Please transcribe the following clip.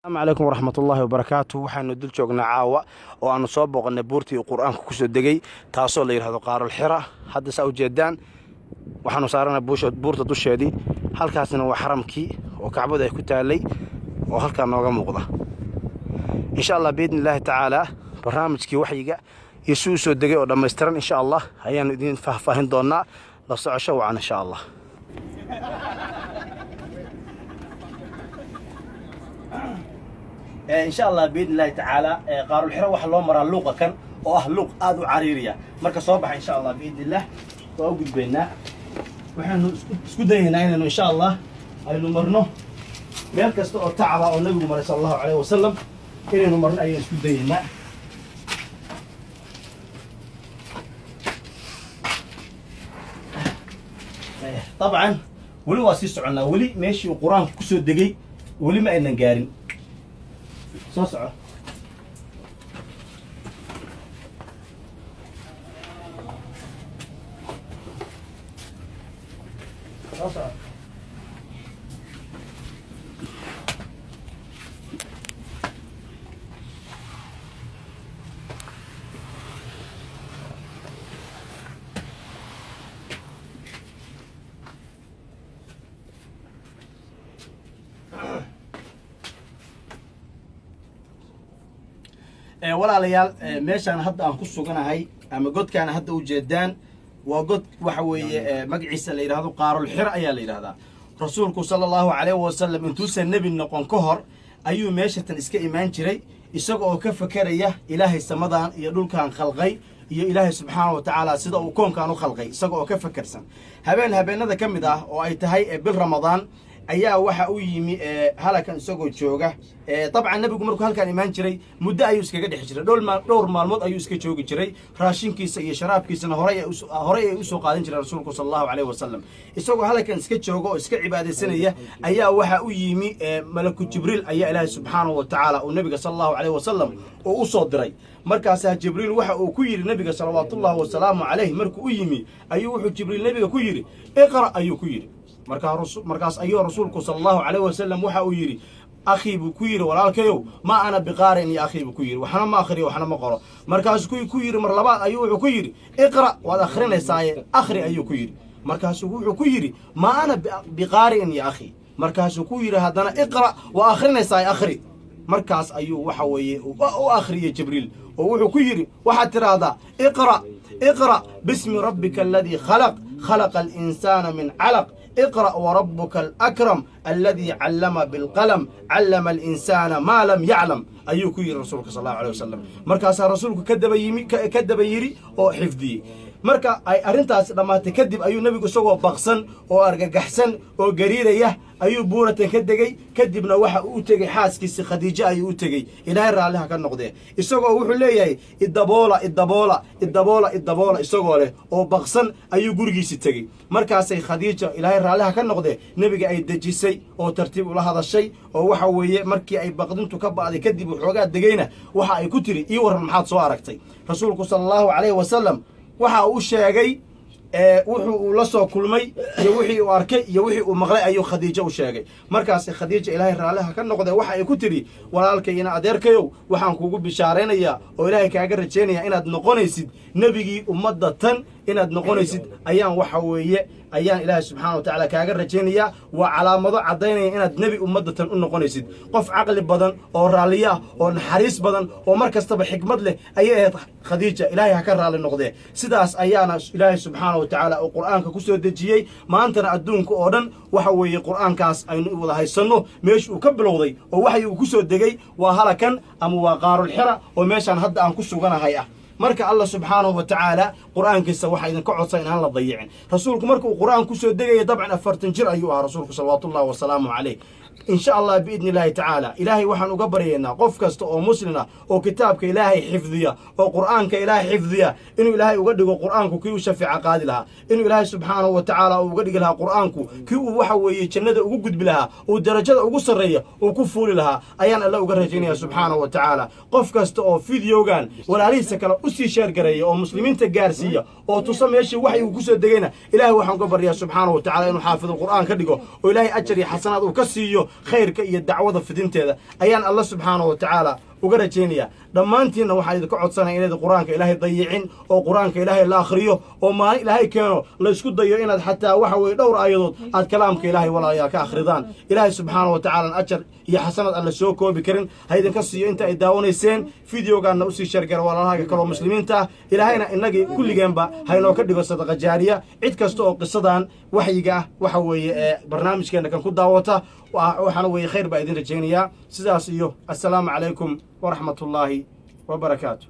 السلام عليكم ورحمة الله وبركاته. waxaanu dul joognaa caawa oo aanu soo booqanay buurtii quraanka ku soo degay taasoo la yiraahdo qaarul xira. hadda saa u jeedaan waxaanu saaranay buurta dusheedii, halkaasna waa xaramkii oo kacbada ay ku taalay oo halka nooga muuqda. insha Allah biidnillaahi tacaala barnaamijkii waxyiga iyo soo degay oo dhameystiran insha Allah ayaanu idin faahfaahin doonaa. la socosho wacan insha Allah. إن شاء الله بإذن الله تعالى قارو الحرة وحلو مرة لوقا كان لوق آدو عريريا مركز صباح إن شاء الله بإذن الله وأوجد بيننا وحنا سكودينا هنا إن شاء الله أي نمرنا مركز تعبا أو النبي محمد صلى الله عليه وسلم إلى نمرنا أي سكودينا طبعا ولي واسيس عنا ولي ماشي وقرآن كسر دقي ولي ما إننا قارن صوصعه صوصعه walaalayaal meeshaan hadda aan ku suganahay ama godkaan hadda u jeedaan waa god waxa weeye magaciisa la yiraahdo qaarul xira ayaa la yiraahdaa. rasuulku sallallahu alayhi wasallam intuusan nabi noqon ka hor ayuu meeshatan iska imaan jiray isaga oo ka fakaraya ilaahay samadan iyo dhulkaan khalqay iyo ilaahay subxaanahu wa ta'ala sida uu koonkaan u khalqay isaga oo ka fakarsan habeenada kamid ah oo ay tahay bil ramadaan ayaa waxa uu yimi halakan isagoo jooga. طبعا nabigu markuu halkan imaan jiray muddo ayuu iskaga dhex jiray dhowr maalmood ayuu iska joogi jiray raashinkiisa iyo sharaabkiisana hore ay u soo qaadan jiray rasuulku sallallahu alayhi wasallam isagoo halkan iska joogo oo iska cibaadeysanaya ayaa waxa uu yimi malaku jibriil ayaa ilaahay subxaanahu wa ta'ala oo nabiga sallallahu alayhi wasallam oo u soo diray. markaas jibriil waxa uu ku yiri nabiga sallallahu wa salaamu alayhi markuu u yimi ayuu wuxuu jibriil nabiga ku yiri iqra ayuu ku yiri. markaas ayuu rasuulku sallallahu alayhi wasallam waxa uu yiri أخي بكوير ولكن ما أنا بقارئ يا أخي بكوير وحنا ما أخري وحنا ما قرأ مركز كوير مرلبات أيوه كوير اقرأ وأخرنا ساي أخري أيوه كوير مركز كوير ما أنا بقارئ يا أخي مركز كوير هذا اقرأ وأخرنا ساي أخري مركز أيوه وحوي وأخري جبريل ووحو كوير واحد هذا اقرأ باسم ربك الذي خلق الإنسان من علق اقرأ وربك الأكرم الذي علم بالقلم علم الإنسان ما لم يعلم أيوكو رسولك صلى الله عليه وسلم مركز رسولك كدب يري أو حفظي marka ay arintaas dhamaatay kadib ayuu nabigu isagoo baqsan oo argagaxsan oo gariiraya ayuu buuratan ka degay kadibna waxa uu tagay xaaskiisa Khadiija ayuu u tagay ilaahay raaliha ka noqday isagoo wuxuu leeyahay idaboola isagoo leh oo baqsan ayuu gurigiisa tagay. markaasay Khadiija ilaahay raaliha ka noqday nabiga ay dajisay oo tartiib ula hadashay oo waxa weeye markii ay baqdintu ka baaday kadib xoogaa degayna waxa ay ku tiri ii waran maxaad soo aragtay. rasuulku sallallahu alayhi wasallam waxa uu sheegay wuxuu la soo kulmay iyo wixii uu arkay iyo wixii uu maqlay ayuu Khadiija u sheegay. markaas Khadiija ilaahay raaliha ka noqday waxa ay ku tiri walaalkayna adeerkayow waxaan kugu bishaareynayaa oo ilaahay kaaga rajeenayaa inaad noqonaysid nabigii ummadda tan inaad noqonaysid ayaan waxa weeye ayaan ilaahay subxaanahu wa ta'ala kaaga rajeenayaa waa calaamado cadeynaya inaad nabi ummadda tan u noqonaysid qof aqli badan oo raaliya oo naxariis badan oo markastaba xikmad leh ayay ahayd Khadiija ilaahay ha ka raali noqday. sidaas ayaana ilaahay subxaanahu wa ta'ala oo quraanka ku soo dejiyay maantana adduunka oo dhan waxa weeye quraankaas aynu wada haysano meesh uu ka bilowday oo waxa uu ku soo degay waa halakan ama waa qaarul xira oo meeshan hadda aan ku suganahay ah. marka Allah subhanahu wa ta'ala quraankiisa waxa idin ka codsan in aan la dayicin. rasuulku markuu quraan ku soo degay dabcan 40 jir ayuu ahaa rasuulku sallallahu wa salaamu alayhi. إن شاء الله بإذن الله تعالى إلهي وحن قبرينا قف كست أو مسلنا أو كتابك إلهي حفظية أو قرآنك إلهي حفظية إنه إلهي وقدق قرآنك كيو شفع قادلها إنه إلهي سبحانه وتعالى وقدق لها قرآنك كيو وحوي جنة وقد بلها ودرجة وقصرية وكفول لها أيان الله وقرجينها سبحانه وتعالى قف كست أو فيديوغان ولا ليس كلا أسي شير قرية أو مسلمين تجارسية أو تصمي شيء وحي وقصد دقينا إلهي وحن قبريها سبحانه وتعالى إنه حافظ القرآن كدقه وإلهي أجري حسنات وكسيه khayrka iyo dacwada fidinteeda ayaan alla subxaanahu wa tacaala uga rajaynaya dhammaantiinna waxaan idinka codsanaya inayd qur-aanka ilaahay dayicin oo qur-aanka ilaahay la akhriyo oo maalin ilaahay keeno la isku dayo inaad xataa waxa weeye dhowr aayadood aad kalaamka ilaahay walaalayaal ka akhridaan ilaahay subxaanahu wa tacaala ajar iyo xasanad aan la soo koobi karin ha idinka siiyo inta ay daawanayseen fideogaanna usii shargara walaalahaga kaloo muslimiinta ah ilaahayna innagii kulligeenba haynoo ka dhigo sadaqa jaariya cid kasta oo qisadan waxyiga ah waxa weeye ee barnaamijkeenna kan ku daawata waxaana weeye khayr baa idin rajaynayaa sidaas iyo assalaamu calaykum ورحمة الله وبركاته.